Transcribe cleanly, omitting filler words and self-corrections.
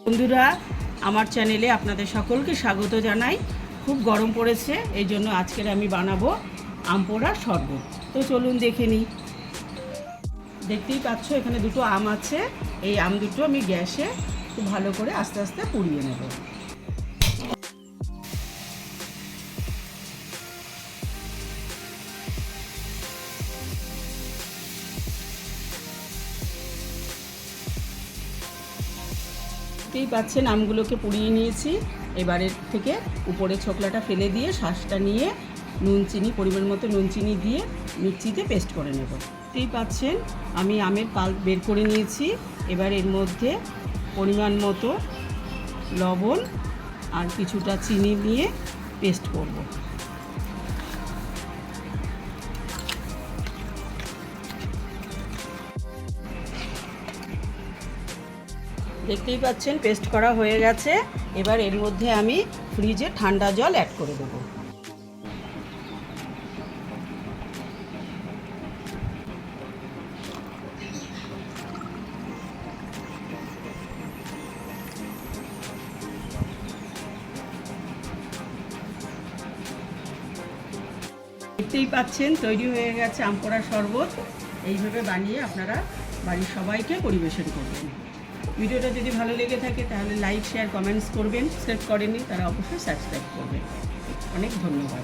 বন্ধুরা, আমার চ্যানেলে আপনাদের সকলকে স্বাগত জানাই। খুব গরম পড়েছে, এই জন্য আজকের আমি বানাবো আম পোড়ার শরবত। তো চলুন দেখে নিই। দেখতেই পাচ্ছ এখানে দুটো আম আছে। এই আম দুটো আমি গ্যাসে খুব ভালো করে আস্তে আস্তে পুড়িয়ে নেব। দেখতেই পাচ্ছেন আমগুলোকে পুড়িয়ে নিয়েছি। এবারের থেকে উপরে ছোকলাটা ফেলে দিয়ে শাঁসটা নিয়ে নুন চিনি পরিমাণ মতো নুন চিনি দিয়ে মিক্সিতে পেস্ট করে নেব। দেখতেই পাচ্ছেন আমি আমের পাল্প বের করে নিয়েছি। এবার এর মধ্যে পরিমাণ মতো লবণ আর কিছুটা চিনি নিয়ে পেস্ট করব। দেখতেই পাচ্ছেন পেস্ট করা হয়ে গেছে। এবার এর মধ্যে আমি ফ্রিজে ঠান্ডা জল অ্যাড করে দেবো। দেখতেই পাচ্ছেন তৈরি হয়ে গেছে আম পোড়ার শরবত। এইভাবে বানিয়ে আপনারা বাড়ির সবাইকে পরিবেশন করবেন। ভিডিওটা যদি ভালো লেগে থাকে তাহলে লাইক শেয়ার কমেন্টস করবেন। সাবস্ক্রাইব করেননি তারা অবশ্যই সাবস্ক্রাইব করবেন। অনেক ধন্যবাদ।